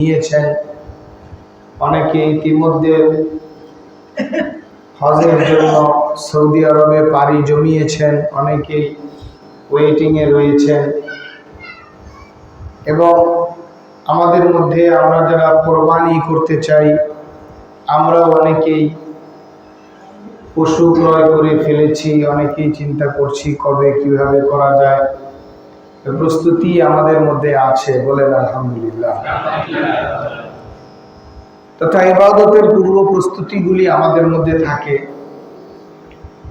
নিয়েছেন। অনেকে ইতিমধ্যে হজের জন্য সৌদি আরবে পাড়ি জমিয়েছেন, অনেকেই ওয়েটিংয়ে রয়েছেন। এবং আমাদের মধ্যে আমরা যারা কোরবানি করতে চাই, আমরা অনেকেই পশু ক্রয় করে ফেলেছি, অনেকেই চিন্তা করছি কবে কিভাবে করা যায়। প্রস্তুতি আমাদের মধ্যে আছে, বলেন আলহামদুলিল্লাহ। তথা ইবাদতের পূর্ব প্রস্তুতিগুলি আমাদের মধ্যে থাকে।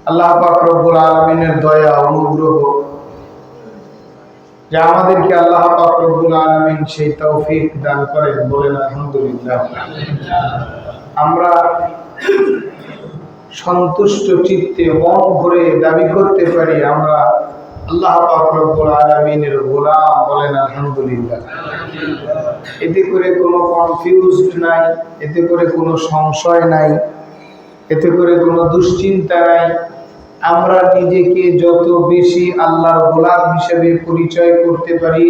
আল্লাহ পাক রব্বুল আলামিনের দয়া অনুগ্রহ যে আমাদেরকে আল্লাহ পাক রব্বুল আলামিন সেই তৌফিক দান করেন, বলেন আলহামদুলিল্লাহ। আমরা সন্তুষ্ট চিত্তে মন ভরে দাবি করতে পারি আমরা আল্লাহ পাক রব্বুল আলামিনের গোলাম, বলেন আলহামদুলিল্লাহ। এতে করে কোনো কনফিউজড নাই, এতে করে কোনো সংশয় নাই, এতে করে কোনো দুশ্চিন্তা নাই। আমরা নিজেকে যত বেশি আল্লাহর গোলাম হিসেবে পরিচয় করতে পারি,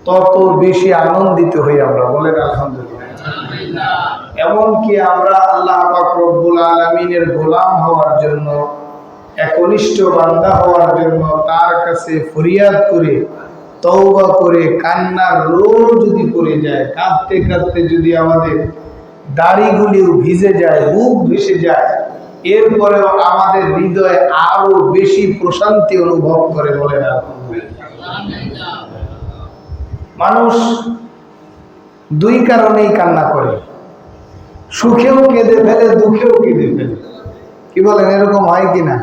তত বেশি আনন্দিত হই আমরা, বলেন আলহামদুলিল্লাহ। এমনকি আমরা আল্লাহ পাক রব্বুল আলামিনের গোলাম হওয়ার জন্য, একনিষ্ঠ বান্দা হওয়ার জন্য তার কাছে ফরিয়াদ করে, তওবা করে, কান্নার রোল যদি পড়ে যায়, কাঁদতে কাঁদতে যদি আমাদের দাড়িগুলিও ভিজে যায়, বুক ভেসে যায়, এরপরেও আমাদের হৃদয়ে আরো বেশি প্রশান্তি অনুভব করে, বলেন আলহামদুলিল্লাহ। মানুষ দুই কারণেই কান্না করে, সুখেও কেঁদে ফেলে, দুঃখেও কেঁদে ফেলে। কি বলেন, এরকম হয় কিনা?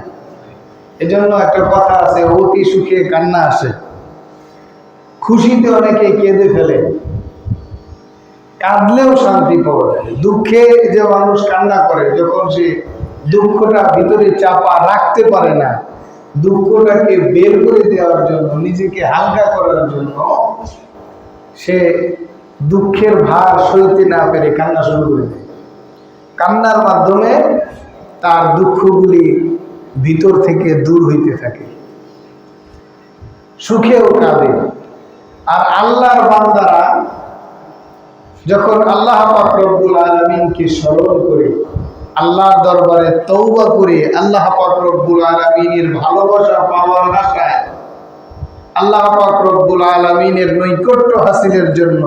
এজন্য একটা কথা আছে, অতি সুখে কান্না আসে। খুশিতে অনেকে কেঁদে ফেলে, কাঁদলেও শান্তি পাওয়া যায়। দুঃখে যে মানুষ কান্না করে, যখন সে দুঃখটা ভিতরে চাপা রাখতে পারে না, দুঃখটাকে বের করে দেওয়ার জন্য, নিজেকে হালকা করার জন্য সে দুঃখের ভার সইতে না পেরে কান্না শুরু করে দেয়। কান্নার মাধ্যমে তার দুঃখগুলি ভিতর থেকে দূর হইতে থাকে, সুখেও কাঁদে। আর আল্লাহর বান্দারা যখন আল্লাহ পাক রব্বুল আলামিনকে স্মরণ করে, আল্লাহর দরবারে তওবা করে, আল্লাহ পাক রব্বুল আলামিনের ভালোবাসা পাওয়ার আশায়, আল্লাহ পাক রব্বুল আলামিনের নৈকট্য হাসিলের জন্য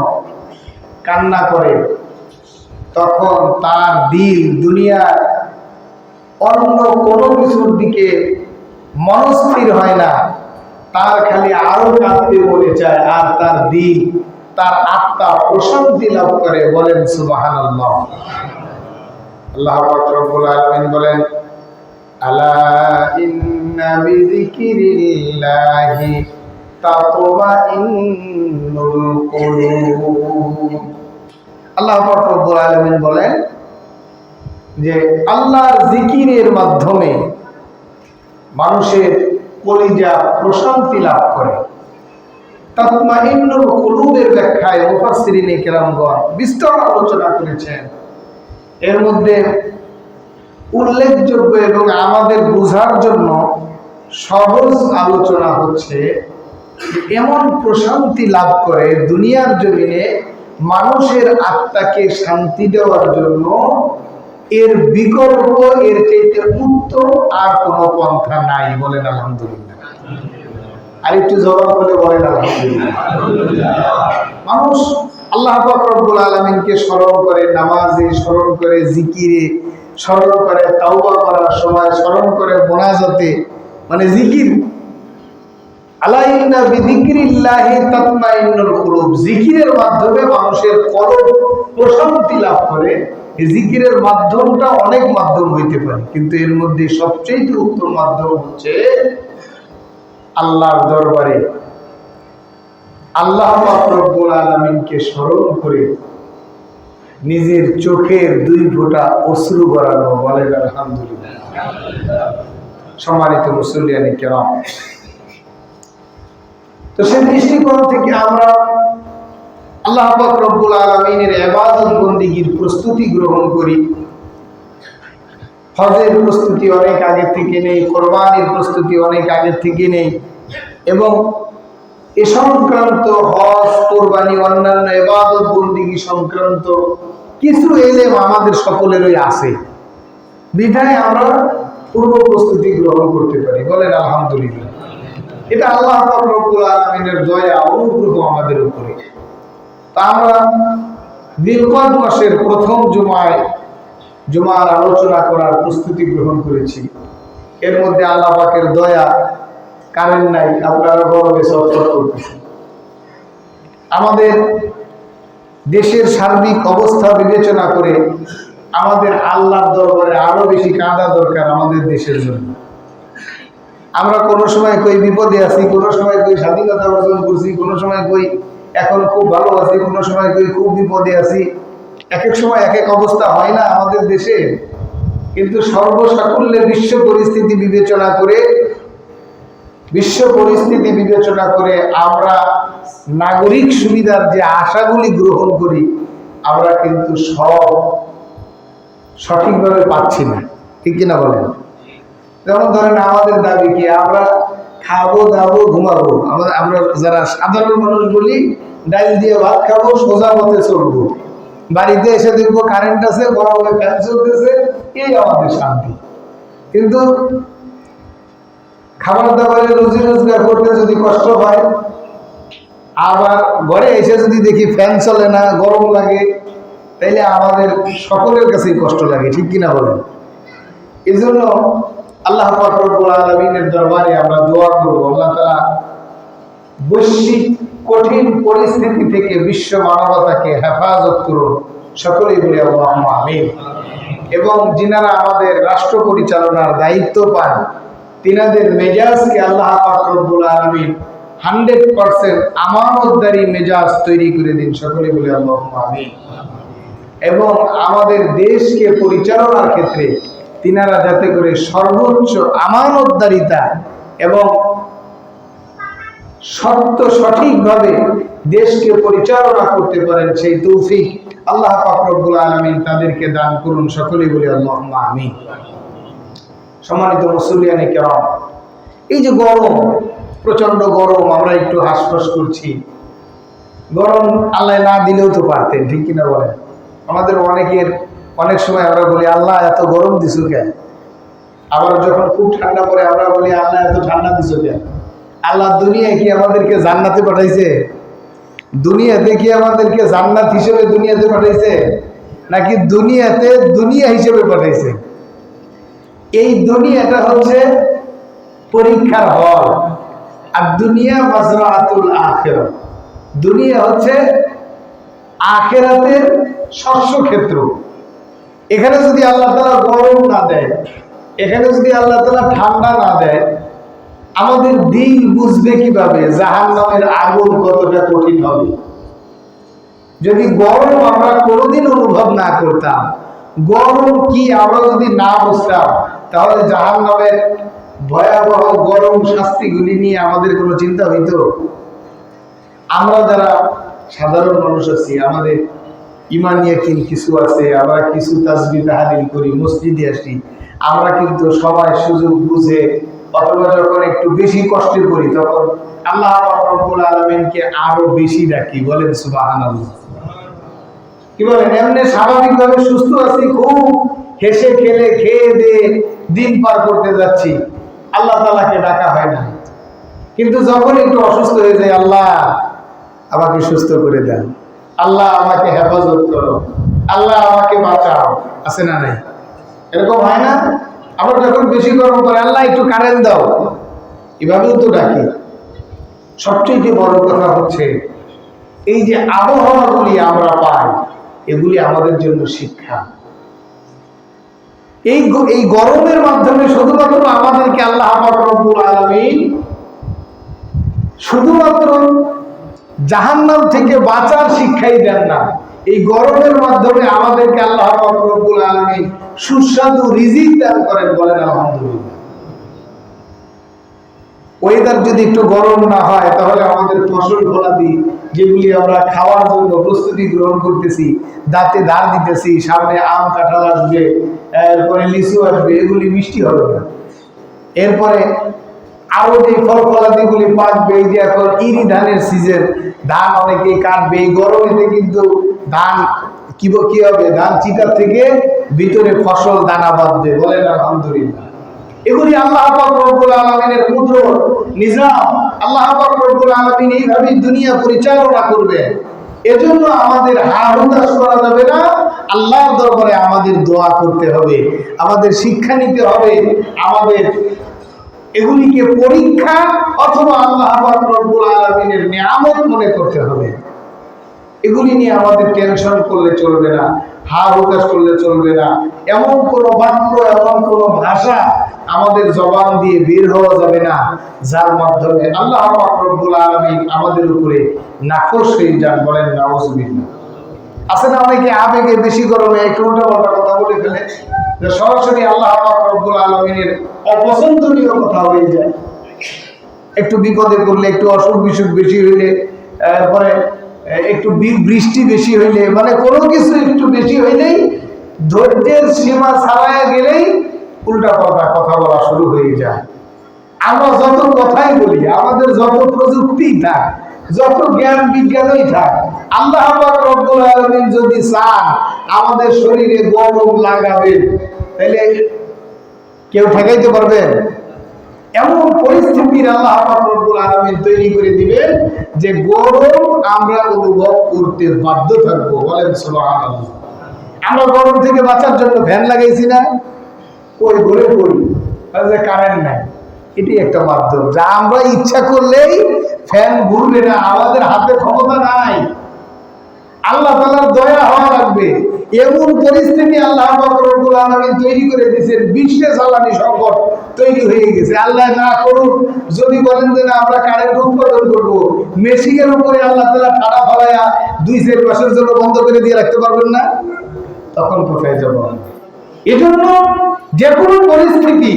কান্না করে, তখন তার দিল দুনিয়ার অন্য কোনো কিছুর দিকে মনস্থির হয় না, তার খালি আরো কাঁদতে মনে চায়, আর তার দিল, তার আত্মা প্রশান্তি লাভ করে, বলেন সুবহানাল্লাহ। আল্লাহ পাক রব্বুল আলামিন বলেন, আলা ইন্না বিযিকরিল্লাহি তাতমাইন্নুল কুলুব। আল্লাহ পাক রব্বুল আলামিন বলেন যে আল্লাহর জিকিরের মাধ্যমে মানুষের কলিজা প্রশান্তি লাভ করে। তাতমাইন্নুল কুলুবের ব্যাখ্যায় মুফাসসিরিনে কেরামগণ বিস্তর আলোচনা করেছেন। এর মধ্যে উল্লেখযোগ্য এবং আমাদের বোঝার জন্য সহজ আলোচনা হচ্ছে, এমন প্রশান্তি লাভ করে দুনিয়ার জমিনে মানুষের আত্মাকে শান্তি দেওয়ার জন্য এর বিকল্প, এর চাইতে উত্তম আর কোনো পন্থা নাই, বলেন আলহামদুলিল্লাহ। আর একটু জবাব করে বলেন আলহামদুলিল্লাহ। মানুষ আল্লাহ পাক রব্বুল আলামিনকে স্মরণ করে, নামাজে স্মরণ করে, জিকিরে স্মরণ করে, তাওবা করার সময় স্মরণ করে, মোনাজাতে মানে জিকির। আলা ইন্না বিযিকরিল্লাহি তাতমাইন্নুল কুলুব, জিকিরের মাধ্যমে মানুষের কলব প্রশান্তি লাভ করে। এই জিকিরের মাধ্যমটা অনেক মাধ্যম হইতে পারে, কিন্তু এর মধ্যে সবচেয়ে উত্তম মাধ্যম হচ্ছে আল্লাহর দরবারে আল্লাহ পাক রব্বুল আলামিনকে স্মরণ করে নিজের চোখের দুই ফোঁটা অশ্রু গড়ানো, বলেন আলহামদুলিল্লাহ। সম্মানিত মুসল্লিয়ানে কেরাম, তো সেই দৃষ্টিকোণ থেকে আমরা আল্লাহ পাক রব্বুল আলামিনের ইবাদত বন্দেগীর প্রস্তুতি গ্রহণ করি। হজের প্রস্তুতি অনেক আগে থেকে নেই, কোরবানির প্রস্তুতি অনেক আগে থেকে নেই, এবং এ সংক্রান্ত হজ, কোরবানি, অন্যান্য ইবাদত বন্দেগী সংক্রান্ত কিছু এলেম আমাদের সকলেরই আছে, বিধায় আমরা পূর্ব প্রস্তুতি গ্রহণ করতে পারি। বলেন আলহামদুলিল্লাহ। এটা আল্লাহ পাক রব্বুল আলামিনের দয়া, অনুগ্রহ আমাদের উপরে। তা আমরা জিলকদ মাসের প্রথম জুমার আলোচনা করার প্রস্তুতি গ্রহণ করেছি। এর মধ্যে আল্লাহ পাকের দয়া, কারেন্ট নাই, আপনারা গরমে ছটফট করতেছেন। আমাদের দেশের সার্বিক অবস্থা বিবেচনা করে আমাদের আল্লাহর দরবারে আরো বেশি কাঁদা দরকার আমাদের দেশের জন্য। আমরা কোনো সময় কই বিপদে আছি, কোনো সময় কই স্বাধীনতা অর্জন করছি, কোনো সময় কই এখন খুব ভালো আছি, কোনো সময় কই খুব বিপদে আছি। এক এক সময় এক এক অবস্থা হয় না আমাদের দেশে। কিন্তু সর্বসাকুল্যে বিশ্ব পরিস্থিতি বিবেচনা করে আমরা নাগরিক সুবিধার যে আশাগুলি গ্রহণ করি, আমরা কিন্তু সব সঠিকভাবে পাচ্ছি না, ঠিক কিনা বলেন? যেমন ধরেন আমাদের দাবি কি, আমরা খাবো, দাবো, ঘুমাবো। আমরা যারা সাধারণ মানুষ বলি, ডাইল দিয়ে ভাত খাবো, সোজা পথে চলবো, বাড়িতে এসে দেখবো কারেন্ট আছে, গরমে ফ্যান চলতেছে, এই আমাদের শান্তি। কিন্তু খাবার দাবারে রুজি রোজগার করতে যদি কষ্ট হয়, আবার ঘরে এসে যদি দেখি ফ্যান চলে না, গরম লাগে, তাইলে আমাদের সকলের কাছেই কষ্ট লাগে, ঠিক কিনা বলেন? এই জন্য আল্লাহ পাক রব্বুল আলামিনের দরবারে আমরা দোয়া করব, আল্লাহ তাআলা বৈশ্বিক কঠিন পরিস্থিতি থেকে বিশ্ব মানবতাকে হেফাজত করুন, সকলেই বলি আল্লাহুম্মা আমিন। এবং যিনারা আমাদের রাষ্ট্র পরিচালনার দায়িত্ব পান, তিনাদের মেজাজকে আল্লাহ পাক রব্বুল আলামিন 100% আমানতদারি মেজাজ তৈরি করে দিন, সকলেই বলি আল্লাহুম্মা আমিন। এবং আমাদের দেশকে পরিচালনার ক্ষেত্রে তিনারা যাতে করে সর্বোচ্চ আমানতদারিতা এবং সঠিকভাবে দেশকে পরিচালনা করতে পারেন, সেই তৌফিক আল্লাহ পাক রব্বুল আলামিন তাদেরকে দান করুন, সকলেই বলি আল্লাহুম্মা আমিন। সম্মানিত মুসল্লিয়ানে কেরাম, এই যে গরম, প্রচন্ড গরম, আমরা একটু হাসফাস করছি। গরম আল্লাহ না দিলেও তো পারতেন, ঠিক কিনা বলেন? আমাদের অনেক সময় আমরা বলি আল্লাহ এত গরম দিছো কেন? আবার যখন খুব ঠান্ডা পড়ে আমরা বলি আল্লাহ এত ঠান্ডা দিছো কেন? আল্লাহ দুনিয়ায় কি আমাদেরকে জান্নাতে পাঠাইছে? দুনিয়াতে কি আমাদেরকে জান্নাত হিসেবে দুনিয়াতে পাঠাইছে, নাকি দুনিয়াতে দুনিয়া হিসেবে পাঠাইছে? এই দুনিয়াটা হচ্ছে পরীক্ষার হল, আর দুনিয়া মাজরাআতুল আখিরাহ। দুনিয়া হচ্ছে আখিরাতের শস্য ক্ষেত্র। এখানে যদি আল্লাহ তাআলা গরম না দেয়, এখানে যদি আল্লাহ তাআলা ঠান্ডা না দেয়, আমাদের দিন বুঝবে কিভাবে জাহান্নামের আগুন কতটা কঠিন হবে? যদি গরম আমরা কোনোদিন অনুভব না করতাম, গরম কি আমরা যদি না বুঝতাম, তাহলে জাহান্নামের ভয়াবহ গরম শাস্তিগুলি নিয়ে আমাদের কোনো চিন্তা হইতো? আমরা যারা সাধারণ মানুষ আছি, আমাদের ইমানি ইয়াকিন কিছু আছে, আমরা কিছু তাসবিহ তাহলিল করি, মসজিদে আসি, আমরা কিন্তু সবাই সুযোগ বুঝে অথবা যখন একটু বেশি কষ্টে করি, তখন আল্লাহ পাক রব্বুল আলামিনকে আরো বেশি ডাকি। বলেন সুবহানাল্লাহ। কি বলেন? এমনি স্বাভাবিকভাবে সুস্থ আছি, খুব হেসে খেলে খেয়ে দিয়ে দিন পার করতে যাচ্ছি, আল্লাহ তাআলাকে ডাকা হয় না। কিন্তু যখন একটু অসুস্থ হয়ে যায়, আল্লাহ আমাকে সুস্থ করে দেন, আল্লাহ আমাকে হেফাজত করো, আল্লাহ আমাকে বাঁচাও, আছে না নাই? এরকম হয় না? আবার যখন বেশি গরম করে, আল্লাহ একটু কারেন্ট দাও, এভাবেও তো ডাকি। সবচেয়ে বড় কথা হচ্ছে এই যে আবহাওয়াগুলি আমরা পাই, এগুলি আমাদের জন্য শিক্ষা। এই গরমের মাধ্যমে শুধুমাত্র আমাদেরকে আল্লাহ পাক রব্বুল আলামিন শুধুমাত্র জাহান্নাম থেকে বাঁচার শিক্ষাই দেন না, এই গরমের মাধ্যমে আমাদেরকে আল্লাহ পাক রব্বুল আলামিন সুস্বাদু রিজিক দান করেন। বলেন আলহামদুলিল্লাহ। ওয়েদার যদি একটু গরম না হয়, তাহলে আমাদের ফসল ফলাদি যেগুলি আমরা খাওয়ার জন্য প্রস্তুতি গ্রহণ করতেছি, দাঁতে দাঁড় দিতেছি, সামনে আম কাঁঠাল আসবে, এরপরে লিচু আসবে, এগুলি মিষ্টি হবে না। এরপরে আরো যে ফল ফলাদি গুলি পাকবে, এই যে এখন ইরি ধানের সিজন, ধান অনেকেই কাটবে এই গরমেতে, কিন্তু ধান কি হবে, ধান চিটার থেকে ভিতরে ফসল দানা বাঁধবে, বলেন আলহামদুলিল্লাহ। এগুলি আল্লাহ পাক রব্বুল আলামিনের কুদরত নিজাম। আল্লাহ পাক রব্বুল আলামিন এইভাবে দুনিয়া পরিচালনা করবে। এজন্য আমাদের হাহুতাশ করা যাবে না, আল্লাহর দরবারে আমাদের দোয়া করতে হবে, আমাদের শিক্ষা নিতে হবে, আমাদের এগুলিকে পরীক্ষা অথবা আল্লাহ পাক রব্বুল আলামিনের নিয়ামত মনে করতে হবে। এগুলি নিয়ে আমাদের টেনশন করলে চলবে না, হার হতাশ করলে চলবে না। এমন কোন বাক্য, এমন কোন ভাষা আমাদের জবান দিয়ে বের হওয়া যাবে না যার মাধ্যমে আল্লাহ পাক রব্বুল আলামিন আমাদের উপরে নাখোশ হয়ে যান, বলেন নাউজুবিল্লাহ। আছে না অনেকে আবেগে বেশি গরমে একটু উল্টাপাল্টা কথা বলে ফেলে, যে সরাসরি আল্লাহ পাক রব্বুল আলামিনের অপছন্দনীয় কথা হয়ে যায়। একটু বিপদে পড়লে, একটু অসুখ বিসুখ বেশি হইলে, পরে একটু বৃষ্টি বেশি হইলে, মানে কোনো কিছু একটু বেশি হইলেই, ধৈর্যের সীমা ছাড়ায় গেলেই উল্টা পাল্টা কথা বলা শুরু হয়ে যায়। আমরা যত কথাই বলি, আমাদের যত প্রযুক্তি থাক, যত জ্ঞান বিজ্ঞানই থাক, আল্লাহ পাক রব্বুল আলামিন যদি চান আমাদের শরীরে গরম লাগাবে, তাহলে কেউ ঠেকাইতে পারবেন? এমন পরিস্থিতির আল্লাহ পাক রব্বুল আলামিন তৈরি করে দিবেন যে গরম আমরা অনুভব করতে বাধ্য থাকবো, বলেন সুবহানাল্লাহ। আমরা গরম থেকে বাঁচার জন্য ফ্যান লাগাইছি না? ওই ঘরে করি, কারেন্ট নাই, এটি একটা মাধ্যম, যা আমরা ইচ্ছা করলেই ফ্যান ঘুরবে না, আমাদের হাতে ক্ষমতা নাই। আল্লাহ তাআলার দয়া হওয়া লাগবে। এমন পরিস্থিতি আল্লাহ পাক রব্বুল আলামিন তৈরি করে দিয়েছেন, বিশ্বে জ্বালানি সংকট তৈরি হয়ে গেছে। আল্লাহ না করুক যদি বলেন যে না আমরা কারেন্ট উৎপাদন করবো, মেশিনের উপরে আল্লাহ তাআলা ঠাড়া ফলাইয়া 2-4 মাসের জন্য বন্ধ করে দিয়ে রাখতে পারবেন না, তখন কোথায় যাব? এজন্য যে কোনো পরিস্থিতি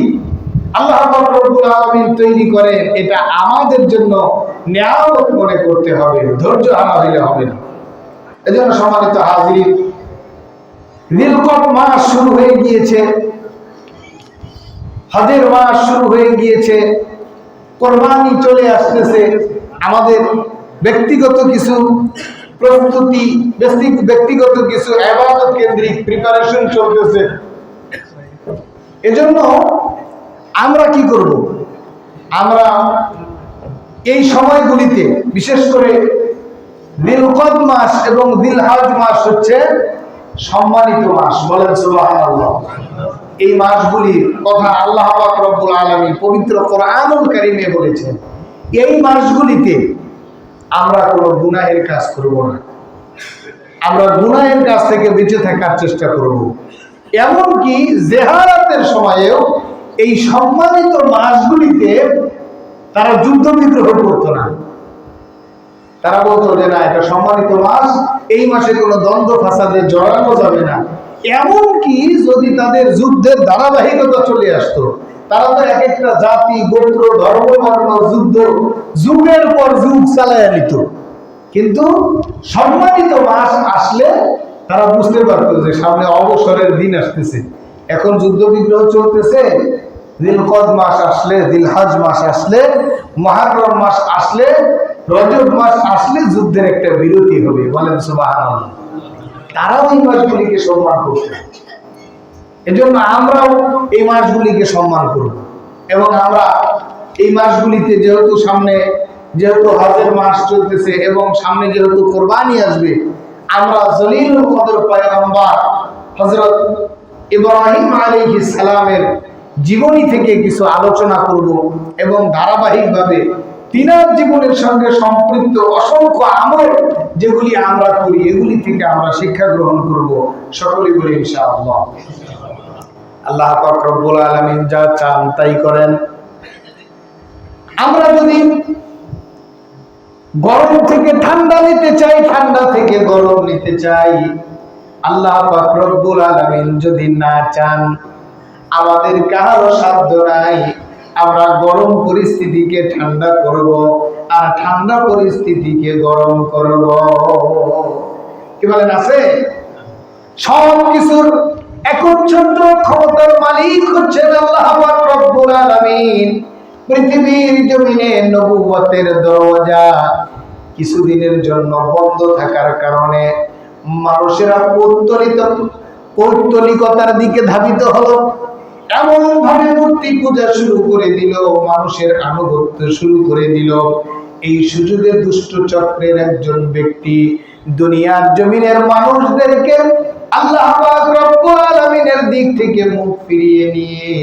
আল্লাহ পাক রব্বুল আলামিন তৈরি করে, এটা আমাদের জন্য নিয়ামত মনে করতে হবে, ধৈর্য হারা হইলে হবে না। এজন্য সম্মানিত হাজির, জিলকদ মাস শুরু হয়ে গিয়েছে, হজের মাস শুরু হয়ে গিয়েছে, কোরবানি চলে আসতেছে, আমাদের ব্যক্তিগত কিছু প্রস্তুতি, ব্যক্তিগত কিছু ইবাদত কেন্দ্রিক প্রিপারেশন চলতেছে। এজন্য আমরা কি করব? আমরা এই সময়গুলিতে, বিশেষ করে জিলকদ মাস এবং জিলহজ মাস হচ্ছে সম্মানিত মাস, বলেন সুবহানাল্লাহ। এই মাসগুলির কথা আল্লাহ পাক রব্বুল আলামিন পবিত্র কোরআনুল কারীমে বলেছেন। এই মাসগুলিতে আমরা কোনো গুনাহের কাজ করব না, আমরা গুনাহের কাজ থেকে বেঁচে থাকার চেষ্টা করব। এমনকি জিহারাতের সময়েও এই সম্মানিত মাসগুলিতে তারা যুদ্ধ বিগ্রহ করতো না। তারা বলতো যে না, এটা সম্মানিত মাস, এই মাসে কোনো দ্বন্দ্ব ফাসাদে জড়ানো যাবে না। এমনকি যদি তাদের যুদ্ধের ধারাবাহিকতা চলে আসতো, তারা তো এক একটা জাতি, গোত্র, ধর্ম, বর্ণ যুদ্ধ যুগের পর যুগ চালায় নিত, কিন্তু সম্মানিত মাস আসলে তারা বুঝতে পারতো যে সামনে অবসরের দিন আসতেছে। এখন যুদ্ধ বিগ্রহ চলতেছে, জিলকদ মাস আসলে, জিলহজ মাস আসলে, মুহররম মাস আসলে, রজব মাস আসলে যুদ্ধের একটা বিরতি হবে, বলেন সুবহানাল্লাহ। তারাও এই মাসগুলিকে সম্মান করছে, এজন্য আমরাও এই মাসগুলিকে সম্মান করব। এবং আমরা এই মাসগুলিতে যেহেতু হজের মাস চলতেছে এবং সামনে যেহেতু কোরবানি আসবে, আমরা জলিলুল কদর পয়গম্বর হযরত ইব্রাহিম আলাইহিস সালামের জীবনী থেকে কিছু আলোচনা করব এবং ধারাবাহিকভাবে তিনার জীবনের সঙ্গে সম্পৃক্ত অসংখ্য আমল যেগুলি আমরা করি, এগুলি থেকে আমরা শিক্ষা গ্রহণ করব। সকলেই বলি ইনশাআল্লাহ। আল্লাহ পাক রব্বুল আলামিন যা চান তাই করেন। আমরা যদি গরম থেকে ঠান্ডা নিতে চাই, ঠান্ডা থেকে গরম নিতে চাই, আল্লাহ পাক রব্বুল আলামিন যদি না চান, আমাদের কারো সাধ্য নাই আমরা গরম পরিস্থিতিকে ঠান্ডা করব আর ঠান্ডা পরিস্থিতিকে গরম করব। কি বলেন? আছে? সব কিছুর একচ্ছত্র ক্ষমতার মালিক হচ্ছেন আল্লাহ পাক রব্বুল আলামিন। পৃথিবীর জমিনে নবুয়তের দরজা কিছুদিনের জন্য বন্ধ থাকার কারণে মানুষেরা পৌত্তলিকতার দিকে ধাবিত হলো, এমন ভাবে মূর্তি পূজা শুরু করে দিল, মানুষের আনুগত্য শুরু করে দিল। এই সুযোগে দুষ্ট চক্রের একজন ব্যক্তি দুনিয়ার জমিনের মানুষদেরকে আল্লাহ পাক রব্বুল আলামিনের দিক থেকে মুখ ফিরিয়ে নিয়ে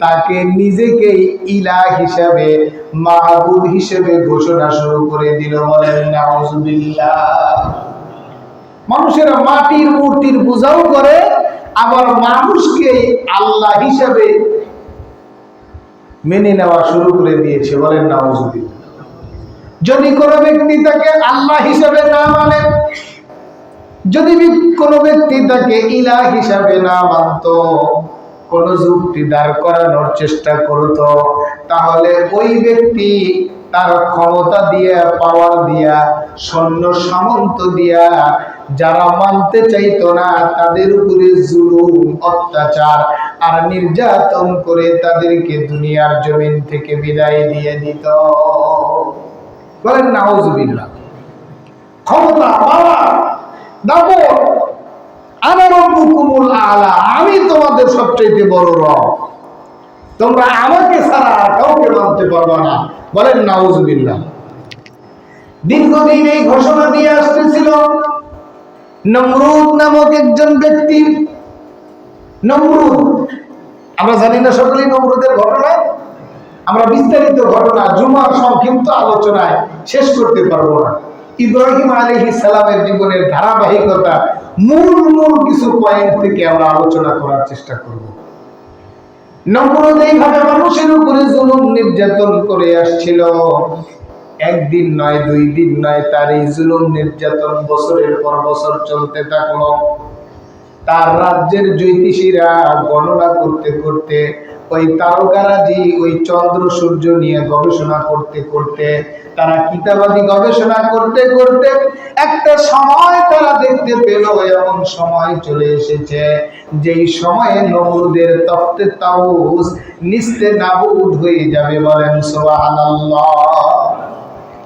তাকে নিজেকে ইলাহ হিসাবে, মাহবুব হিসেবে ঘোষণা শুরু করে দিল। বলেন নাউজুবিল্লাহ। মানুষেরা মাটির মূর্তির পূজাও করে, আবার মানুষকে আল্লাহ হিসাবে মেনে নেওয়া শুরু করে দিয়েছে। বলেন নাউজুবিল্লাহ। যদি কোনো ব্যক্তি তাকে আল্লাহ হিসাবে না মানে, যদি কোনো ব্যক্তি তাকে ইলাহ হিসাবে না মানত, কোন যুক্তি দাঁড় করানোর চেষ্টা করত, তাহলে ওই ব্যক্তি তার ক্ষমতা দিয়া, পাওয়ার দিয়া, সৈন্য সামন্ত দিয়া যারা মানতে চাইতো না তাদের উপরে জুলুম, অত্যাচার আর নির্যাতন করে তাদেরকে দুনিয়ার জমিন থেকে বিদায় দিয়ে দিত। বলেন নাউজুবিল্লাহ। ক্ষমতা, পাওয়ার, দাপট, আনা রব্বুকুমুল আলা, আমি তোমাদের সবচেয়ে বড় রব, তোমরা আমাকে ছাড়া কাউকে মানতে পারবে না। বলেন নাউজুবিল্লাহ। দীর্ঘদিন এই ঘোষণা দিয়ে আসতেছিল নমরুদ নামক একজন ব্যক্তি। নমরুদ, আমরা জানি না সকলেই নমরুদের ঘটনা, আমরা বিস্তারিত ঘটনা জুমার সংক্ষিপ্ত আলোচনায় শেষ করতে পারবো না। ইব্রাহিম আলাইহিস সালামের জীবনের ধারাবাহিকতা মূল কিছু পয়েন্ট থেকে আমরা আলোচনা করার চেষ্টা করব। নমরুদ এইভাবে মানুষের উপরে জুলুম নির্যাতন করে আসছিল। একদিন নয়, 2 দিন নয়, তার এই জুলুম নির্যাতন বছরের পর বছর চলতে থাকলো। তার রাজ্যের জ্যোতিষীরা গণনা করতে করতে, ওই তারকারাজি, ওই চন্দ্র সূর্য নিয়ে গবেষণা করতে করতে, তারা কিতাবাদি গবেষণা করতে করতে একটা সময় তারা দেখতে পেল, এমন সময় চলে এসেছে যেই সময়ে নমরুদের তখতে তাউস নিস্তে নাবুদ হয়ে যাবে। বলেন সুবহানাল্লাহ।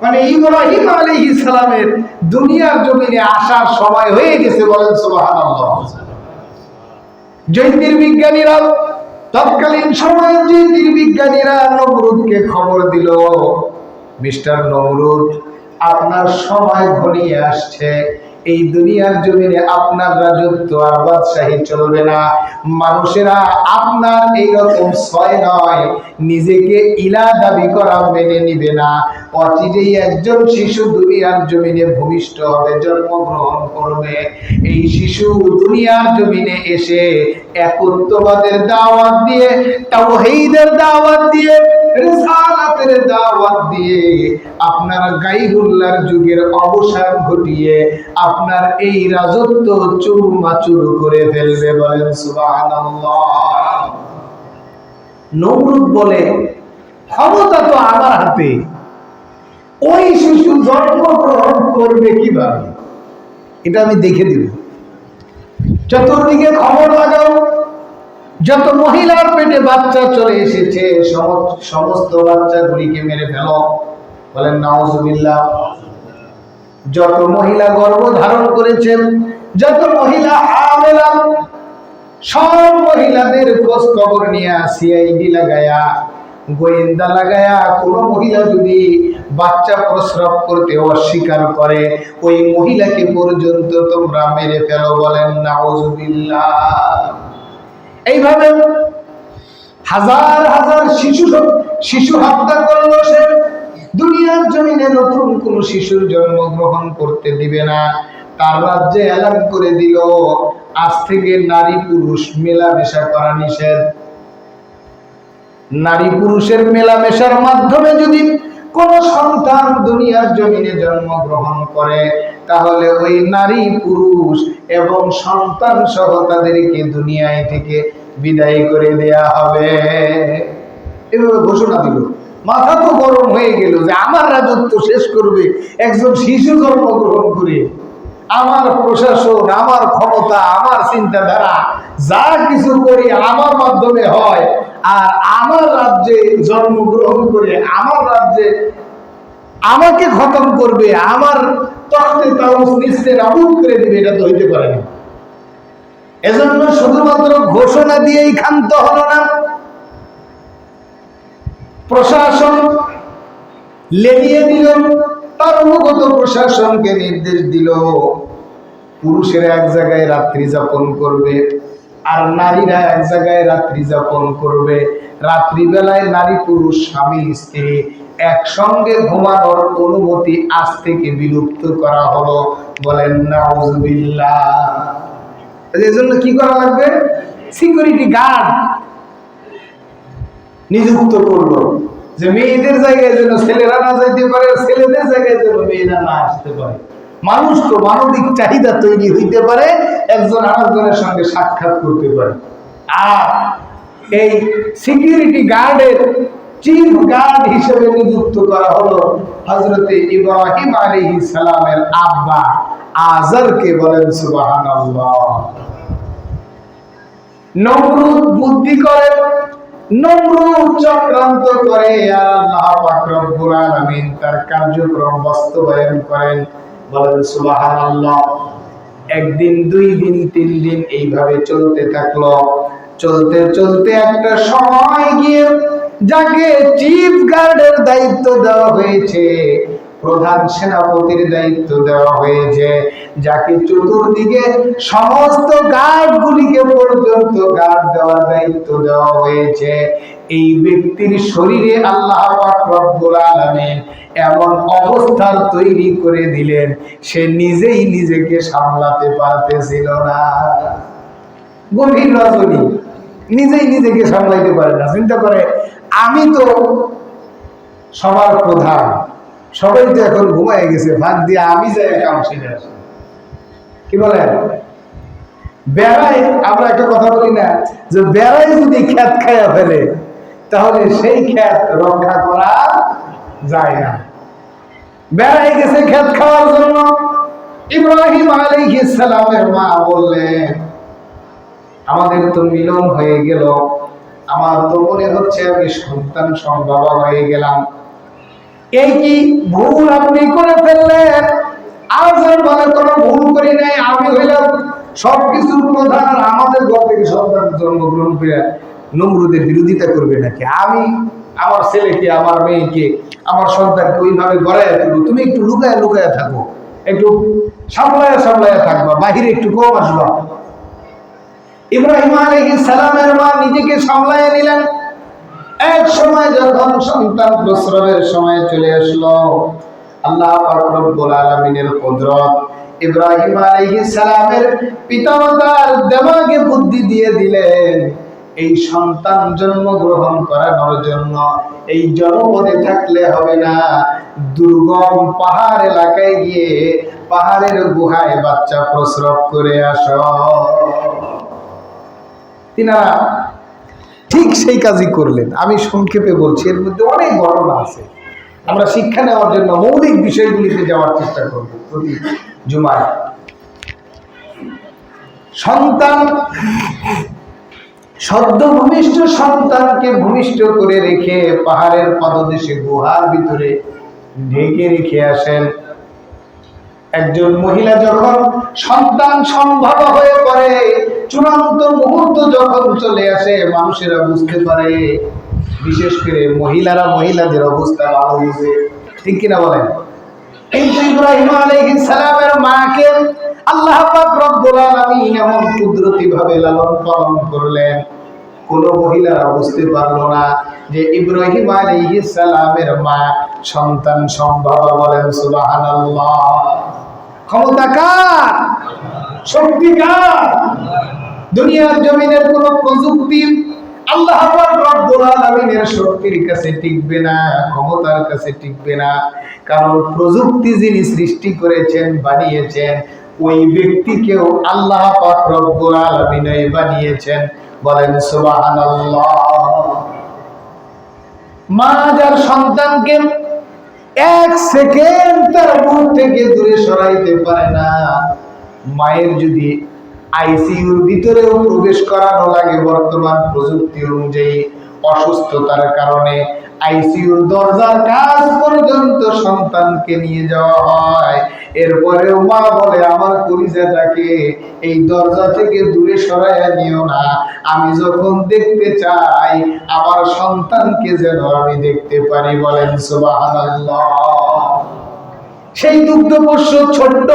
মানে ইব্রাহিম আলাইহিস সালামের দুনিয়ার জমিনে আসার সময় হয়ে গেছে। বলেন সুবহানাল্লাহ। জ্যোতির্বিজ্ঞানীরা, তৎকালীন সময়ে জ্যোতির্বিজ্ঞানীরা নমরুদকে খবর দিল, মিস্টার নমরুদ, আপনার সময় ঘনিয়ে আসছে, এই দুনিয়ার জমিনে আপনার রাজত্ব আর বাদশাহী চলবে না। মানুষেরা আপনার এইরকম ছয় নয়, নিজেকে ইলা দাবি করা মেনে নিবে না। অচিরেই একজন শিশু দুনিয়ার জমিনে ভূমিষ্ঠ হবে, জন্মগ্রহণ করবে। এই শিশু দুনিয়ার জমিনে এসে একত্ববাদের দাওয়াত দিয়ে, তাওহীদের দাওয়াত দিয়ে, রিসালাতের দাওয়াত দিয়ে আপনার গায়বুল্লাহর যুগের অবসান ঘটিয়ে আপনার এই রাজত্ব চুরমাচুর করে ফেলবে। বলেন সুবহানাল্লাহ। নমরুদ বলে, ক্ষমতা তো আমার হাতে, ওই শিশু জন্মগ্রহণ করবে কিভাবে এটা আমি দেখে দিব। চতুর্দিকে খবর লাগাও, যত মহিলার পেটে বাচ্চা চলে এসেছে সমস্ত বাচ্চাগুলিকে মেরে ফেলো। বলেন নাউজুবিল্লাহ। যত মহিলা গর্ভ ধারণ করেছেন, যত মহিলা হামেলা, সব মহিলাদের খোঁজ খবর নিয়ে সিআইডি লাগায়া, গোয়েন্দা লাগায়া, কোন মহিলা যদি বাচ্চা প্রসব করতে অস্বীকার করে, ওই মহিলাকে পর্যন্ত তোমরা মেরে ফেলো। বলেন নাউজুবিল্লাহ। এইভাবে হাজার হাজার শিশু হত্যা করলো সে। দুনিয়ার জমিনে নতুন কোন শিশুর জন্মগ্রহণ করতে দিবে না। তার রাজ্যে এলান করে দিল, আজ থেকে নারী পুরুষ মেলামেশা করা নিষেধ। নারী পুরুষের মেলামেশার মাধ্যমে যদি কোন সন্তান দুনিয়ার জমিনে জন্মগ্রহণ করে, তাহলে ওই নারী পুরুষ এবং সন্তান সহ তাদেরকে দুনিয়ায় থেকে বিদায় করে দেয়া হবে। এভাবে ঘোষণা দিল। মাথা তো গরম হয়ে গেল যে আমার রাজত্ব শেষ করবে একজন শিশু জন্মগ্রহণ করে। আমার প্রশাসন, আমার ক্ষমতা, আমার চিন্তাধারা যা কিছু করি আমার মাধ্যমে হয়, আর আমার রাজ্যে জন্মগ্রহণ করে আমার রাজ্যে আমাকে খতম করবে, আমার তখতে তাউস নিচে নাবুদ করে দিবে, এটা তো হইতে পারে না। এজন্য শুধুমাত্র ঘোষণা দিয়েই ক্ষান্ত হলো না, প্রশাসন লেলিয়ে দিল, তার অনুগত প্রশাসনকে নির্দেশ দিল পুরুষেরা এক জায়গায় রাত্রি যাপন করবে আর নারীরা এক জায়গায় রাত্রি যাপন করবে। রাত্রিবেলায় নারী পুরুষ স্বামী স্ত্রী একসঙ্গে ঘুমানোর অনুমতি আজ থেকে বিলুপ্ত করা হলো। বলেন নাউজুবিল্লাহ। এর জন্য কি করা লাগবে? সিকিউরিটি গার্ড নিযুক্ত করলো, যে মেয়েদের জায়গায় যেন ছেলেরা না যাইতে পারে, ছেলেদের জায়গায় যেন মেয়েরা না আসতে পারে। মানুষ তো মানবিক চাহিদা তৈরি হইতে পারে, একজন আরেকজনের সঙ্গে সাক্ষাৎ করতে পারে। আর এই সিকিউরিটি গার্ডের চিফ গার্ড হিসেবে নিযুক্ত করা হলো হযরতে ইব্রাহিম আলাইহিস সালামের আব্বা আযরকে। বলেন সুবহানাল্লাহ। নমরুদ বুদ্ধি করে, নমরুদ চক্রান্ত করে, আর আল্লাহ পাক রব্বুল আলামিন তার কার্যক্রম বাস্তবায়ন করেন। বলেন সুবহানাল্লাহ। একদিন, দুই দিন, তিন দিন এইভাবে চলতে থাকলো। চলতে চলতে একটা সময় গিয়ে যাকে চিফ গার্ডের দায়িত্ব দেওয়া হয়েছে, প্রধান সেনাপতির দায়িত্ব দেওয়া হয়েছে, যাকে চতুর্দিকে সমস্ত গার্ডগুলিকে পর্যন্ত গার্ড দেওয়ার দায়িত্ব দেওয়া হয়েছে, এই ব্যক্তির শরীরে আল্লাহ পাক রব্বুল আলামিন এমন অবস্থার তৈরি করে দিলেন, সে নিজেই নিজেকে সামলাতে পারতেছিল না। গভীর রজনী, নিজেই নিজেকে সামলাইতে পারে না। চিন্তা করে, আমি তো সবার প্রধান, সবাই তো এখন ঘুমায় গেছে, ভাগ দিয়ে আমি যাই কাম সেরে আসি। কি বলেন? বেড়াই, আমরা একটা কথা বলি না যে বেড়াই যদি খ্যাত খাইয়া ফেলে তাহলে সেই খ্যাত রক্ষা করা যায় না। বেড়াই গেছে খ্যাত খাওয়ার জন্য। ইব্রাহিম আলাইহিস সালামের মা বললেন, আমাদের তো মিলন হয়ে গেল, আমার তো মনে হচ্ছে আমি সন্তান সম্ভবা হয়ে গেলাম, এই কি ভুল আপনি করে ফেললেন? আজর বলে কোনো ভুল করি নাই, আমি হইলাম সবকিছুর প্রধান, আর আমাদের ঘর থেকে সন্তান জন্মগ্রহণ করে নমরুদের বিরোধিতা করবে নাকি? আমি আমার ছেলেকে, আমার মেয়েকে, আমার সন্তানকে ওইভাবে গড়াইয়া তুলবো, তুমি একটু লুকায়া লুকায়া থাকো, একটু সামলায়া সামলায়া থাকবা, বাহিরে একটু কম আসবা। ইব্রাহিম আলাইহিস সালামের মা নিজেকে সামলায়া নিলেন। এক সময় যখন সন্তান প্রসবের সময় চলে আসলো, আল্লাহ পাক রব্বুল আলামিনের কুদরত, ইব্রাহিম আলাইহিস সালামের পিতামাতার দিমাগে বুদ্ধি দিয়ে দিলেন, এই সন্তান জন্মগ্রহণ করানোর জন্য এই জনপদে থাকলে হবে না, দুর্গম পাহাড় এলাকায় গিয়ে পাহাড়ের গুহায় বাচ্চা প্রসব করে আসো। তিনারা ঠিক সেই কাজই করলেন। আমি সংক্ষেপে বলছি, এর মধ্যে অনেক ঘটনা আছে, আমরা শিক্ষা নেওয়ার জন্য মৌলিক বিষয়গুলিতে যাওয়ার চেষ্টা করব প্রতি জুমায়। সন্তান, সদ্য ভূমিষ্ঠ সন্তানকে ভূমিষ্ঠ করে রেখে পাহাড়ের পাদদেশে গুহার ভিতরে ঢেকে রেখে আসেন। একজন মহিলা যখন সন্তান সম্ভব হয়ে পড়ে, চূড়ান্ত মুহূর্ত যখন চলে আসে, মানুষেরা বুঝতে পারে, বিশেষ করে মহিলারা মহিলাদের অবস্থা ভালো বুঝে, ঠিক কিনা বলেন? কিন্তু ইব্রাহিম আলাইহিস সালামের মাকে আল্লাহ পাক রব্বুল আলামিন এমন কুদরতি ভাবে লালন পালন করলেন, কোন মহিলারা বুঝতে পারলো না যে ইব্রাহিম আলাইহিস সালামের মা সন্তান সম্ভবা। বলেন সুবহানাল্লাহ। ক্ষমতা কার? শক্তি কার? দুনিয়ার জমিনের কোন প্রযুক্তি আল্লাহ পাক রব্বুল আলামিনের শক্তির কাছে টিকবে না, ক্ষমতার কাছে টিকবে না। কারণ প্রযুক্তি যিনি সৃষ্টি করেছেন, বানিয়েছেন, ওই ব্যক্তিকেও আল্লাহ পাক রব্বুল আলামিনই বানিয়েছেন। বলেন সুবহানাল্লাহ। মা যার সন্তানকে এক সেকেন্ড তার মুখ থেকে দূরে সরাইতে পারে না, মায়ের যদি আইসিইউর ভিতরেও প্রবেশ করানো লাগে বর্তমান প্রযুক্তি অনুযায়ী। অসুস্থতার কারণে আইসিইউর দরজার কাছ পর্যন্ত সন্তানকে নিয়ে যাওয়া হয়। এরপরেও মা বলে, আমার কলিজাটাকে এই দরজা থেকে দূরে সরাইয়া নিও না, আমি যখন দেখতে চাই আমার সন্তানকে যেন আমি দেখতে পারি। বলেন সুবহানাল্লাহ। সেই দুগ্ধপোষ্য ছোট্ট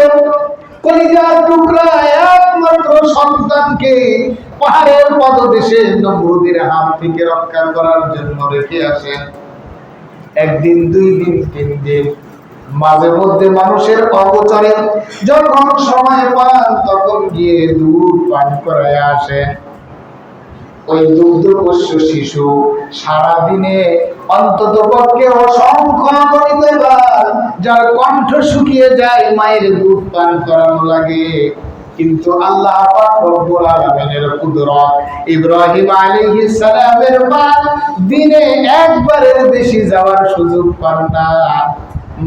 কলিজার টুকরা একমাত্র সন্তানকে পাহাড়ের পদদেশে নমরুদের হাত থেকে রক্ষা করার জন্য রেখে আসেন। একদিন, 2 দিন, 3 দিন, মাঝে মধ্যে মানুষের অগোচরে যখন সময় পান তখন গিয়ে দুধ পান করায় আসেন। ওই দুগ্ধপোষ্য শিশু সারাদিনে অন্তত পক্ষে অসংখ্য গণিতবার যার কণ্ঠ শুকিয়ে যায় মায়ের দুধ পান করানো লাগে। কিন্তু আল্লাহ পাক রব্বুল আলামিনের কুদরত, ইব্রাহিম আলাইহিস সালামের মা দিনে একবারের বেশি যাওয়ার সুযোগ পান না,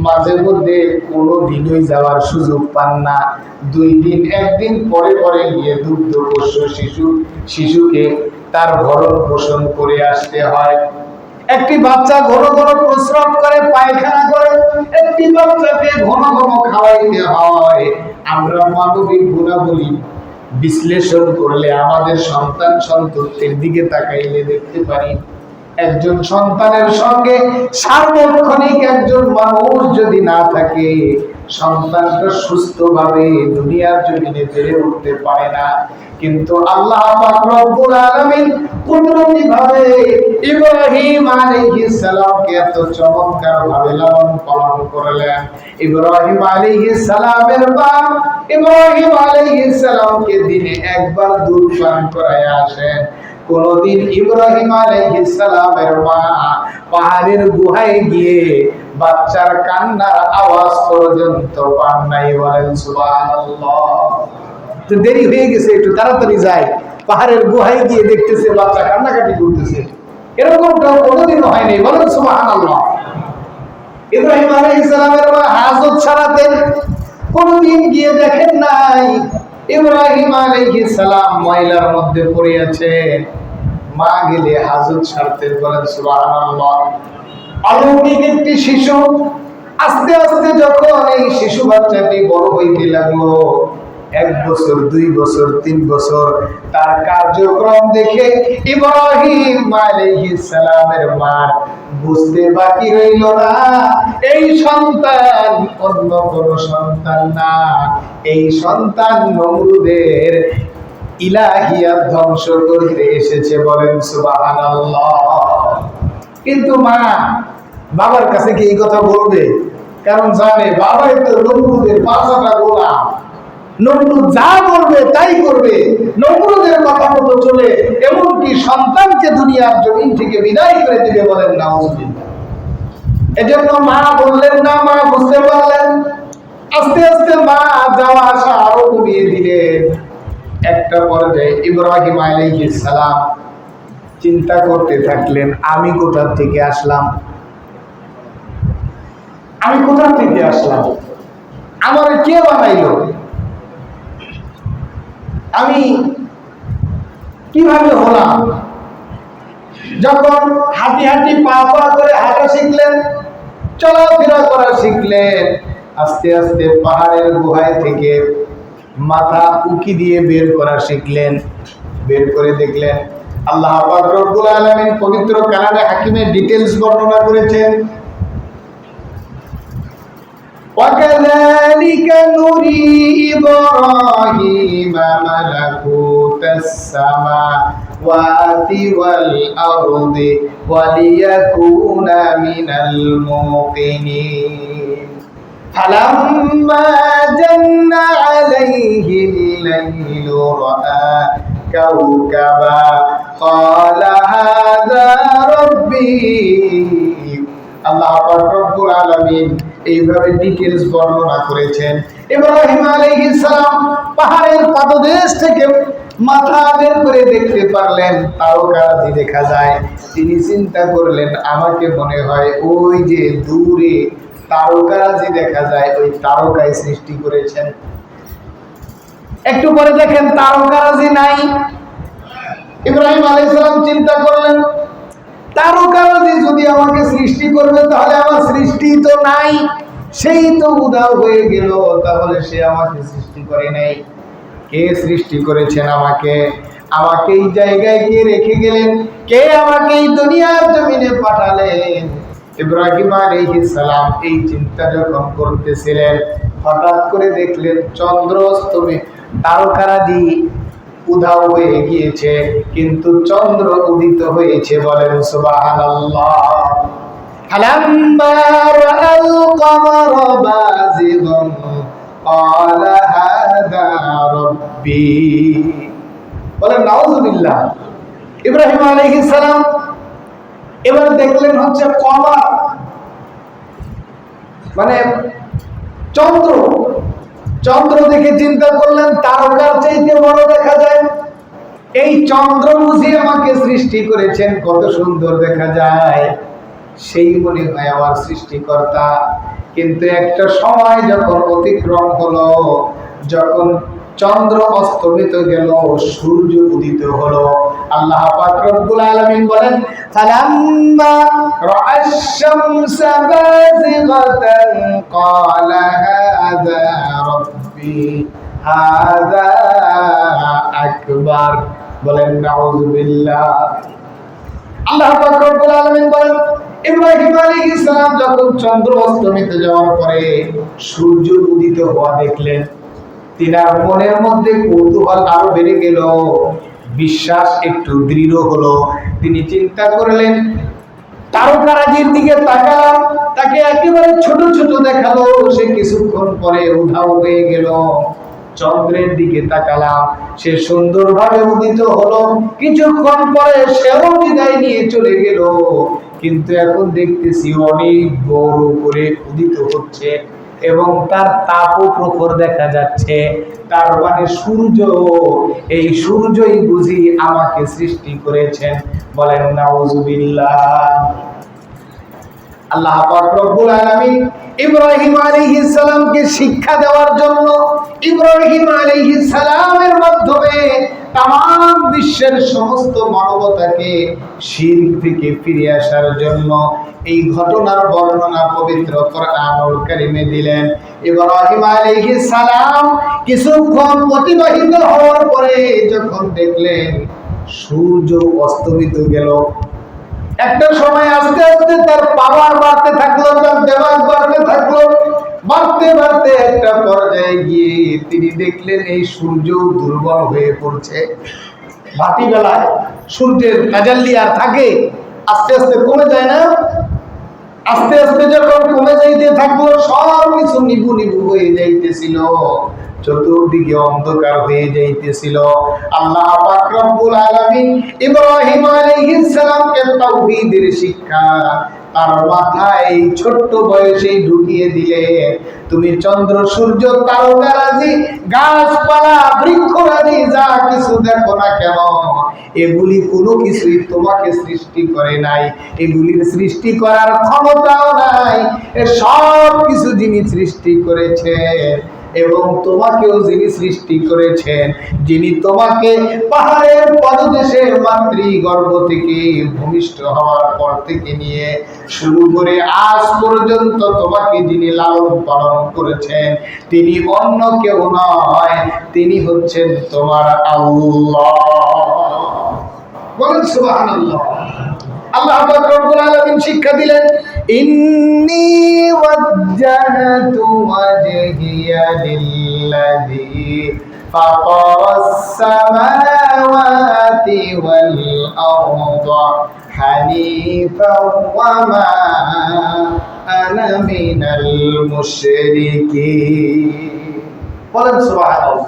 মাঝে মধ্যে কোনো দিনই যাওয়ার সুযোগ পান না। 2 দিন, 1 দিন পরে পরে গিয়ে দুগ্ধপোষ্য শিশুকে তার ভরণ পোষণ করে আসতে হয়। একটি বাচ্চা ঘন ঘন প্রস্রাব করে, পায়খানা করে, একটি বাচ্চাকে ঘন ঘন খাওয়াইতে হয়। আমরা মানবিক গুণাবলী বিশ্লেষণ করলে আমাদের সন্তান সন্ততির দিকে তাকাইলে দেখতে পারি, একজন সন্তানের সঙ্গে সার্বক্ষণিক একজন মানুষ যদি না থাকে, সন্তানটা সুস্থভাবে দুনিয়ার জমিনে বেড়ে উঠতে পারে না। কিন্তু আল্লাহ পাক রব্বুল আলামিন কুদরতিভাবে ইব্রাহিম আলাইহিস সালামকে এত চমৎকারভাবে লালন পালন করলেন। ইব্রাহিম আলাইহিস সালামের বাপ ইব্রাহিম আলাইহিস সালামকে দিনে একবার দুধ পান করায় আসেন। কোনদিন ইব্রাহিম আলাইহিস সালামের মা পাহাড়ের গুহায় গিয়ে বাচ্চার কান্নার আওয়াজ পর্যন্ত পান নাই। বলেন সুবহানাল্লাহ। তো দেরি হয়ে গেছে, একটু তাড়াতাড়ি যাই, পাহাড়ের গুহায় গিয়ে দেখতেছে বাচ্চা কান্নাকাটি করতেছে, এরকমটাও কোনোদিনও হয়নি। বলেন সুবহানাল্লাহ। ইব্রাহিম আলাইহিস সালামের মা হাজত ছাড়াতেন, কোনদিন গিয়ে দেখেন নাই ইব্রাহিম আলাইহিস সালাম ময়লার মধ্যে পড়ে আছে, মা গেলে হাজত ছাড়তেন। বলেন সুবহানাল্লাহ। অলৌকিক একটি শিশু, আস্তে আস্তে যখন এই শিশু বাচ্চাটি বড় হইতে লাগলো, 1 বছর, 2 বছর, 3 বছর, তার কার্যক্রম দেখে ইব্রাহিম আলাইহিস সালামের মা বুঝতে বাকি রইল না, এই সন্তান অন্য কোন সন্তান না, এই সন্তান নমরুদের ইলাহিয়াত ধ্বংস করতে এসেছে। বলেন সুবহানাল্লাহ। কিন্তু মা বাবার কাছে কি এই কথা বলবে? কারণ জানে বাবাই তো নমরুদের 5টা গোলাম, নমরুদ যা বলবে তাই করবে, নমরুদের কথা মতো চলে, এমনকি সন্তানকে দুনিয়ার জমিন থেকে বিদায় করে দিবে। বলেন নাউজুবিল্লাহ। এজন্য মা বললেন না, মা বুঝতে পারলেন, আস্তে আস্তে মা যাওয়া আসা আরো কমিয়ে দিলেন। একটা পর্যায়ে ইব্রাহিম আলাইহিস সালাম চিন্তা করতে থাকলেন, আমি কোথা থেকে আসলাম, আমি কোথা থেকে আসলাম, আমার কে বানাইলো, আমি কিভাবে হলাম। যখন হাঁটি হাঁটি পা পা করে হাঁটা শিখলেন, চলাফেরা করা শিখলেন, আস্তে আস্তে পাহাড়ের গুহায় থেকে মাথা উকি দিয়ে বের করা শিখলেন। বের করে দেখলেন আল্লাহ পাক রব্বুল আলামিন পবিত্র কালামে হাকিমে ডিটেইলস বর্ণনা করেছেন, وَكَذَلِكَ نُرِي إِبْرَاهِيمَ مَلَكُوتَ السَّمَاوَاتِ وَالْأَرْضِ وَلِيَكُونَ مِنَ الْمُوقِنِينَ فَلَمَّا جَنَّ عَلَيْهِ اللَّيْلُ رَأَى كَوْكَبًا قَالَ هَذَا رَبِّي। আল্লাহ পাক রব্বুল আলামিন এইভাবে ডিটেইলস বর্ণনা করেছেন। ইব্রাহিম আলাইহিস সালাম পাহাড়ের পাদদেশ থেকে মাথা বের করে দেখতে পারলেন তারকারাজি দেখা যায়। তিনি চিন্তা করলেন, আমাকে মনে হয় ওই যে দূরে তারকারাজি দেখা যায়, ওই তারকায় সৃষ্টি করেছেন। একটু পরে দেখেন তারকারাজি নাই। ইব্রাহিম আলাইহিস সালাম চিন্তা করলেন, তারকারাজি যদি আমাকে সৃষ্টি করবে তাহলে আমার সৃষ্টি তো নাই, সেই তো উধাও হয়ে গেল, তাহলে সে আমাকে সৃষ্টি করে নাই। কে সৃষ্টি করেছেন আমাকে? আমাকে এই জায়গায় কে রেখে গেলেন? কে আমাকে এই দুনিয়ার জমিনে পাঠালেন? ইব্রাহিম আলাইহিস সালাম এই চিন্তা যখন করতেছিলেন, হঠাৎ করে দেখলেন চন্দ্র অস্তমে, তারকারাজি উধাও হয়ে গিয়েছে, কিন্তু চন্দ্র উদিত হয়েছে। বলেন সুবহানাল্লাহ। ফালাম্মা রাআল কমারা বাযিগান ক্বালা হাযা রাব্বী। বলেন নাউযুবিল্লাহ। ইব্রাহিম আলাইহিস সালাম এবার দেখলেন হচ্ছে কমার, মানে চন্দ্র। চন্দ্র দেখে চিন্তা করলেন তারকার চাইতে বড় দেখা যায়, এই চন্দ্র বুঝি আমাকে সৃষ্টি করেছেন, কত সুন্দর দেখা যায়, সেই মনে হয় আমার সৃষ্টিকর্তা। কিন্তু একটা সময় যখন অতিক্রম হলো, যখন চন্দ্র অস্তমিত গেল, সূর্য উদিত হলো, আল্লাহ পাক রব্বুল আলামিন বলেন ফালাম্মা রাআশ শামসা বাযিগাতান ক্বালা হাযা রাব্বী হাযা আকবার। বলেন নাউযুবিল্লাহ। আল্লাহ পাক রব্বুল আলামিন বলেন ইব্রাহিম আলাইহিস সালাম যখন চন্দ্র অস্তমিত যাওয়ার পরে সূর্য উদিত হওয়া দেখলেন, তিনার মনের মধ্যে কৌতূহল আরো বেড়ে গেল, বিশ্বাস একটু দৃঢ় হলো। তিনি চিন্তা করলেন, তারকারাজির দিকে তাকালাম, তাকে একেবারে ছোট ছোট দেখালো, সে কিছুক্ষণ পরে উধাও হয়ে গেল। চন্দ্রের দিকে তাকালাম, সে সুন্দরভাবে উদিত হলো, কিছুক্ষণ পরে সেও বিদায় নিয়ে চলে গেল। কিন্তু এখন দেখতেছি অনেক বড় করে উদিত হচ্ছে এবং তার তাপও প্রখর দেখা যাচ্ছে। তার মানে সূর্য, এই সূর্যই বুঝি আমাকে সৃষ্টি করেছেন। বলেন নাউযুবিল্লাহ। আল্লাহ পাক রব্বুল আলামিন ইব্রাহিম আলাইহিস সালামকে শিক্ষা দেওয়ার জন্য, ইব্রাহিম আলাইহিস সালামের মাধ্যমে তামাম বিশ্বের সমস্ত মানবতাকে শিরক থেকে ফিরে আসার জন্য এই ঘটনার বর্ণনা পবিত্র কোরআনুল কারীমে দিলেন। ইব্রাহিম আলাইহিস সালাম কিছুক্ষণ অতিবাহিত হওয়ার পরে যখন দেখলেন সূর্য অস্তমিত গেল, একটা সময় আস্তে আস্তে তার পাওয়ার বাড়তে থাকলো, তার দেমাগ বাড়তে থাকলো, বাড়তে বাড়তে একটা পর্যায়ে গিয়ে তিনি দেখলেন এই সূর্য দুর্বল হয়ে পড়ছে। বাতি বেলায় সূর্যের তাজাল্লি আর থাকে, আস্তে আস্তে কমে যায় না? আস্তে আস্তে যখন কমে যাইতে থাকলো, সব কিছু নিভু নিভু হয়ে যাইতেছিল, চতুর্দিকে অন্ধকার হয়ে যাইতেছিল। আল্লাহ পাক রব্বুল আলামিন ইব্রাহিম আলাইহিস সালামকে তাওহীদের শিক্ষা তার মাথায় এই ছোট্ট বয়সেই ঢুকিয়ে দিলে, তুমি চন্দ্র সূর্য তারকারাজি গাছপালা বৃক্ষরাজি যা কিছু দেখো না কেন, এগুলি কোনো কিছুই তোমাকে সৃষ্টি করে নাই, এগুলির সৃষ্টি করার ক্ষমতাও নাই। এ সব কিছু যিনি সৃষ্টি করেছেন এবং তোমাকেও যিনি সৃষ্টি করেছেন, যিনি তোমাকে পাহাড়ের পদদেশে মাতৃগর্ভ থেকে ভূমিষ্ঠ হওয়ার পর থেকে নিয়ে শুরু করে আজ পর্যন্ত তোমাকে যিনি লালন পালন করেছেন, তিনি অন্য কেউ নয়, তিনি হচ্ছেন তোমার আল্লাহ। বলেন সুবহানাল্লাহ। আল্লাহ পাক রব্বুল আলামিন শিক্ষা দিলেন, ইন্নী ওয়াজ্জাহতু ওয়াজহিয়া লিল্লাযী ফাতারাস সামাওয়াতি ওয়াল আরদা হানিফাও ওয়া মা আনা মিনাল মুশরিকিন। বলেন সুবহানাল্লাহ।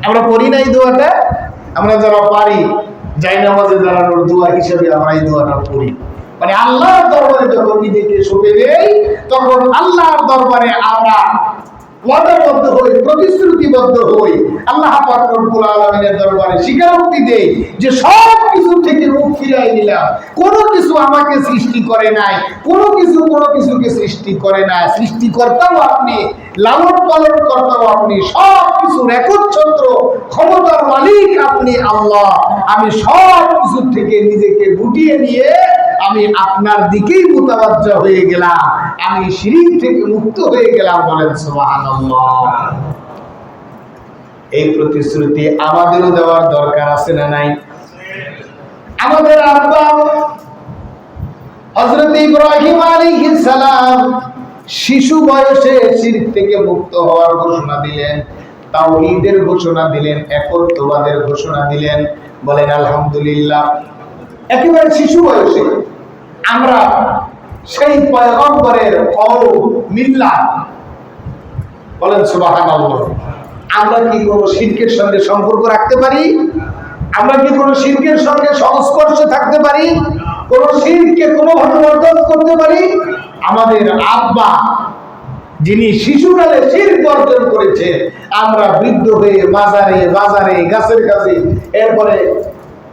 আমরা পড়ি না এই দোয়াটা? আমরা যারা পারি যাই নামাজে দাঁড়ানোর দোয়া হিসেবে আমরা এই দোয়াটা পড়ি। মানে আল্লাহর দরবারে যখন নিজেকে সঁপে দেই, তখন আল্লাহর দরবারে আমরা ওয়াদাবদ্ধ হই, প্রতিশ্রুতিবদ্ধ হই, আল্লাহ পাক রব্বুল আলামিনের দরবারে স্বীকারোক্তি দেই যে সব কিছু থেকে মুখ ফিরাই নিলাম। কোনো কিছু আমাকে সৃষ্টি করে নাই, কোনো কিছুকে সৃষ্টি করে নাই। সৃষ্টিকর্তাও আপনি, লালন পালন কর্তাও আপনি, সব কিছুর একচ্ছত্র ক্ষমতার মালিক আপনি আল্লাহ। আমি সব কিছু থেকে নিজেকে গুটিয়ে নিয়ে আমি আপনার দিকেই মুতাওয়াজ্জা হয়ে গেলাম, আমি শিরক থেকে মুক্ত হয়ে গেলাম। বলেন সুবহানাল্লাহ। এই প্রতিশ্রুতি আমাদেরও দেওয়ার দরকার আছে না নাই? আমাদের আব্বা হযরত ইব্রাহিম আলাইহিস সালাম শিশু বয়সে শিরক থেকে মুক্ত হওয়ার ঘোষণা দিলেন, তাওহীদের ঘোষণা দিলেন, একত্ববাদের ঘোষণা দিলেন। বলেন আলহামদুলিল্লাহ। একেবারে শিশু বয়সে আমরা সেই পয়গম্বরের কওম মিল্লাত, বলেন সুবহানাল্লাহ, আমরা কি কোনো শিরকের সঙ্গে সম্পর্ক রাখতে পারি? আমরা কি কোনো শিরকের সঙ্গে সংস্পর্শে থাকতে পারি? কোন শিরককে কোনোভাবে বরদাস্ত করতে পারি? আমাদের আব্বা যিনি শিশুকালে শিরক বর্জন করেছে, আমরা বৃদ্ধ হয়ে বাজারে বাজারে, গাছের কাছে, এরপরে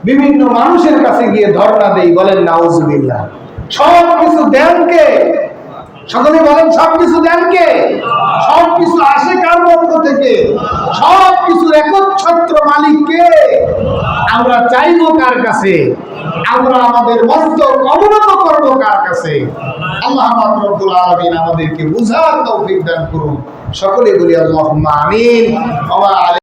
বিভিন্ন মানুষের কাছে গিয়ে ধর্ণা দেই। বলেন নাউজুবিল্লাহ। সব কিছু দেন কে? সকলে বলেন সব কিছু দেন কে? সব কিছু আসে কার পক্ষ থেকে? সব কিছুর একচ্ছত্র মালিক কে? আমরা চাইবো কার কাছে? আমরা আমাদের মস্তক অবনত করবো কার কাছে? আল্লাহ পাক রব্বুল আলামিন আমাদেরকে বুঝার তৌফিক দান করুন। সকলে বলি আল্লাহুম্মা আমিন।